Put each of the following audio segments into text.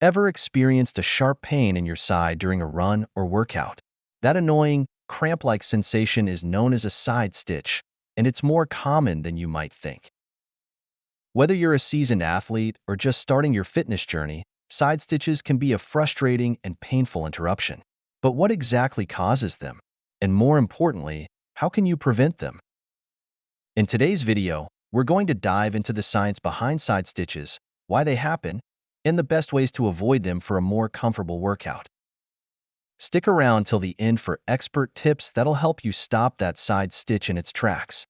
Ever experienced a sharp pain in your side during a run or workout? That annoying, cramp-like sensation is known as a side stitch, and it's more common than you might think. Whether you're a seasoned athlete or just starting your fitness journey, side stitches can be a frustrating and painful interruption. But what exactly causes them? And more importantly, how can you prevent them? In today's video, we're going to dive into the science behind side stitches, why they happen, and the best ways to avoid them for a more comfortable workout. Stick around till the end for expert tips that'll help you stop that side stitch in its tracks.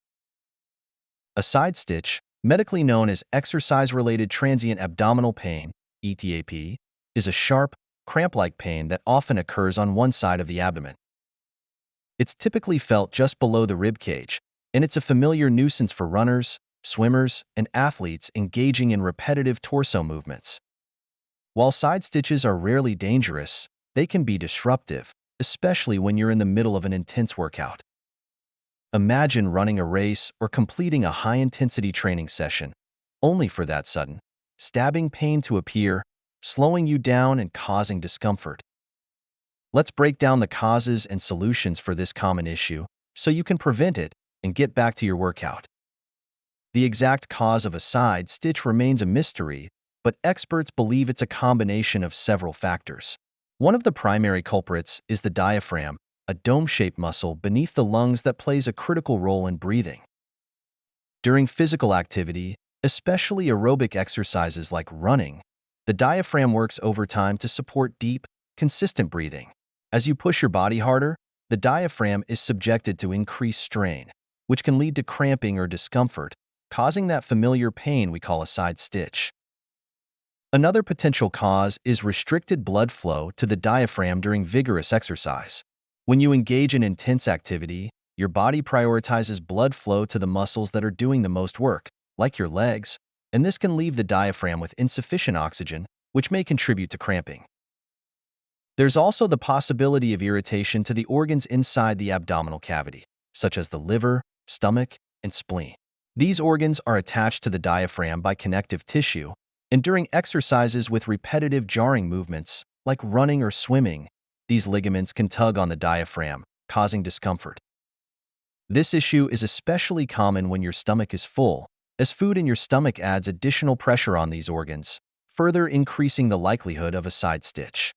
A side stitch, medically known as exercise-related transient abdominal pain, ETAP, is a sharp, cramp-like pain that often occurs on one side of the abdomen. It's typically felt just below the rib cage, and it's a familiar nuisance for runners, swimmers, and athletes engaging in repetitive torso movements. While side stitches are rarely dangerous, they can be disruptive, especially when you're in the middle of an intense workout. Imagine running a race or completing a high-intensity training session, only for that sudden, stabbing pain to appear, slowing you down and causing discomfort. Let's break down the causes and solutions for this common issue so you can prevent it and get back to your workout. The exact cause of a side stitch remains a mystery, but experts believe it's a combination of several factors. One of the primary culprits is the diaphragm, a dome-shaped muscle beneath the lungs that plays a critical role in breathing. During physical activity, especially aerobic exercises like running, the diaphragm works overtime to support deep, consistent breathing. As you push your body harder, the diaphragm is subjected to increased strain, which can lead to cramping or discomfort, causing that familiar pain we call a side stitch. Another potential cause is restricted blood flow to the diaphragm during vigorous exercise. When you engage in intense activity, your body prioritizes blood flow to the muscles that are doing the most work, like your legs, and this can leave the diaphragm with insufficient oxygen, which may contribute to cramping. There's also the possibility of irritation to the organs inside the abdominal cavity, such as the liver, stomach, and spleen. These organs are attached to the diaphragm by connective tissue, and during exercises with repetitive jarring movements, like running or swimming, these ligaments can tug on the diaphragm, causing discomfort. This issue is especially common when your stomach is full, as food in your stomach adds additional pressure on these organs, further increasing the likelihood of a side stitch.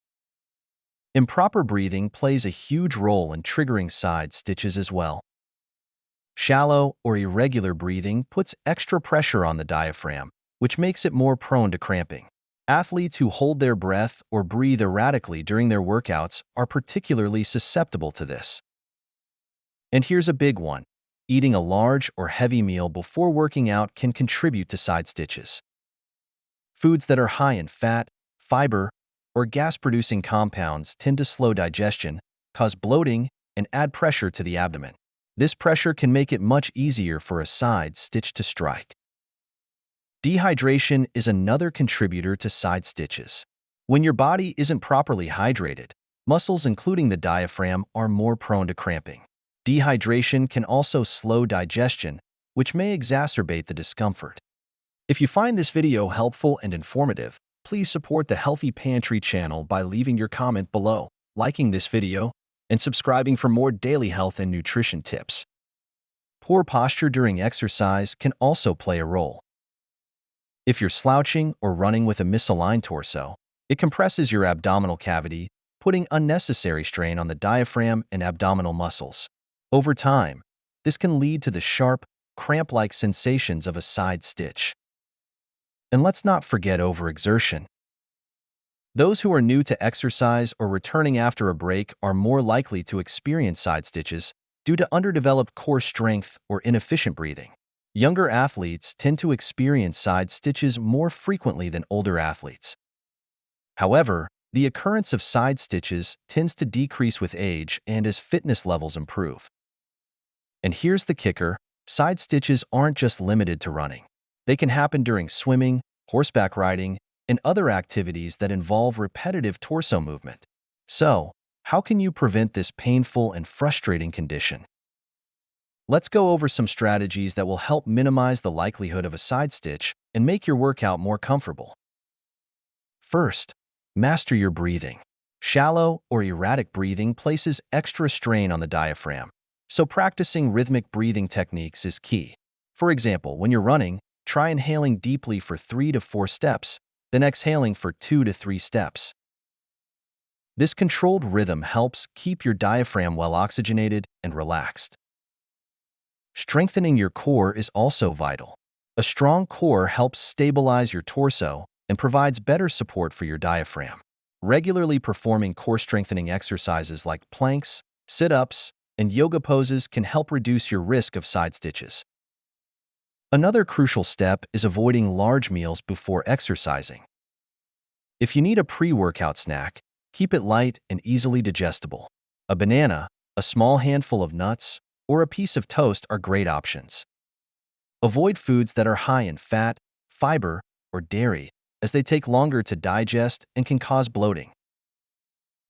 Improper breathing plays a huge role in triggering side stitches as well. Shallow or irregular breathing puts extra pressure on the diaphragm, which makes it more prone to cramping. Athletes who hold their breath or breathe erratically during their workouts are particularly susceptible to this. And here's a big one. Eating a large or heavy meal before working out can contribute to side stitches. Foods that are high in fat, fiber, or gas-producing compounds tend to slow digestion, cause bloating, and add pressure to the abdomen. This pressure can make it much easier for a side stitch to strike. Dehydration is another contributor to side stitches. When your body isn't properly hydrated, muscles including the diaphragm are more prone to cramping. Dehydration can also slow digestion, which may exacerbate the discomfort. If you find this video helpful and informative, please support the Healthy Pantry channel by leaving your comment below, liking this video, and subscribing for more daily health and nutrition tips. Poor posture during exercise can also play a role. If you're slouching or running with a misaligned torso, it compresses your abdominal cavity, putting unnecessary strain on the diaphragm and abdominal muscles. Over time, this can lead to the sharp, cramp-like sensations of a side stitch. And let's not forget overexertion. Those who are new to exercise or returning after a break are more likely to experience side stitches due to underdeveloped core strength or inefficient breathing. Younger athletes tend to experience side stitches more frequently than older athletes. However, the occurrence of side stitches tends to decrease with age and as fitness levels improve. And here's the kicker, side stitches aren't just limited to running. They can happen during swimming, horseback riding, and other activities that involve repetitive torso movement. So, how can you prevent this painful and frustrating condition? Let's go over some strategies that will help minimize the likelihood of a side stitch and make your workout more comfortable. First, Master your breathing. Shallow or erratic breathing places extra strain on the diaphragm, so practicing rhythmic breathing techniques is key. For example, when you're running, try inhaling deeply for 3 to 4 steps, then exhaling for 2 to 3 steps. This controlled rhythm helps keep your diaphragm well oxygenated and relaxed. Strengthening your core is also vital. A strong core helps stabilize your torso and provides better support for your diaphragm. Regularly performing core strengthening exercises like planks, sit-ups, and yoga poses can help reduce your risk of side stitches. Another crucial step is avoiding large meals before exercising. If you need a pre-workout snack, keep it light and easily digestible. A banana, a small handful of nuts, or a piece of toast are great options. Avoid foods that are high in fat, fiber, or dairy, as they take longer to digest and can cause bloating.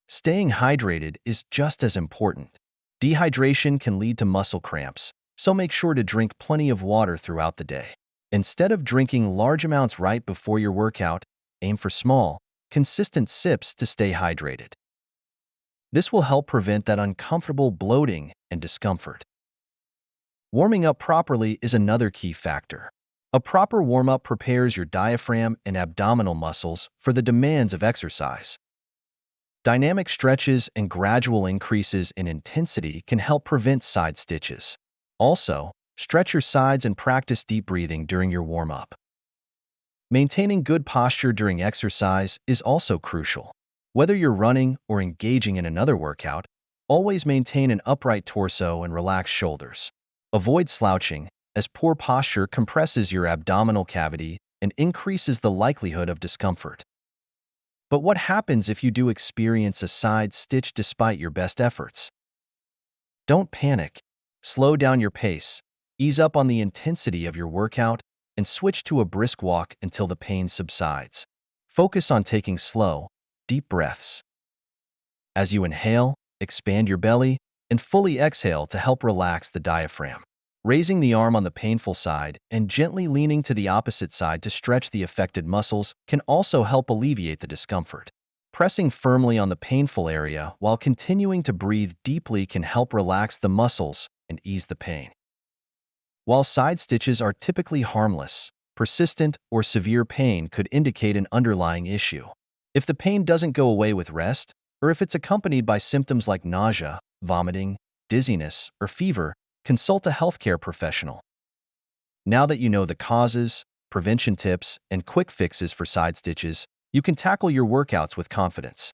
Staying hydrated is just as important. Dehydration can lead to muscle cramps, so make sure to drink plenty of water throughout the day. Instead of drinking large amounts right before your workout, aim for small, consistent sips to stay hydrated. This will help prevent that uncomfortable bloating and discomfort. Warming up properly is another key factor. A proper warm-up prepares your diaphragm and abdominal muscles for the demands of exercise. Dynamic stretches and gradual increases in intensity can help prevent side stitches. Also, stretch your sides and practice deep breathing during your warm-up. Maintaining good posture during exercise is also crucial. Whether you're running or engaging in another workout, always maintain an upright torso and relaxed shoulders. Avoid slouching, as poor posture compresses your abdominal cavity and increases the likelihood of discomfort. But what happens if you do experience a side stitch despite your best efforts? Don't panic. Slow down your pace, ease up on the intensity of your workout, and switch to a brisk walk until the pain subsides. Focus on taking slow, deep breaths. As you inhale, expand your belly, and fully exhale to help relax the diaphragm. Raising the arm on the painful side and gently leaning to the opposite side to stretch the affected muscles can also help alleviate the discomfort. Pressing firmly on the painful area while continuing to breathe deeply can help relax the muscles and ease the pain. While side stitches are typically harmless, persistent or severe pain could indicate an underlying issue. If the pain doesn't go away with rest, or if it's accompanied by symptoms like nausea, vomiting, dizziness, or fever, consult a healthcare professional. Now that you know the causes, prevention tips, and quick fixes for side stitches, you can tackle your workouts with confidence.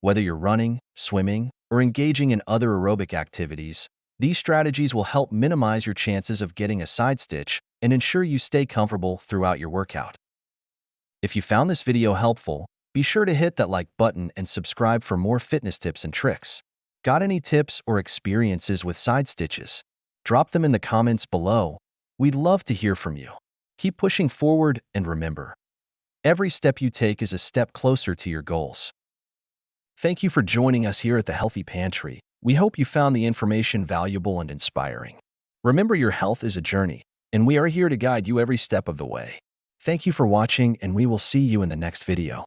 Whether you're running, swimming, or engaging in other aerobic activities, these strategies will help minimize your chances of getting a side stitch and ensure you stay comfortable throughout your workout. If you found this video helpful, be sure to hit that like button and subscribe for more fitness tips and tricks. Got any tips or experiences with side stitches? Drop them in the comments below. We'd love to hear from you. Keep pushing forward and remember, every step you take is a step closer to your goals. Thank you for joining us here at the Healthy Pantry. We hope you found the information valuable and inspiring. Remember, your health is a journey, and we are here to guide you every step of the way. Thank you for watching, and we will see you in the next video.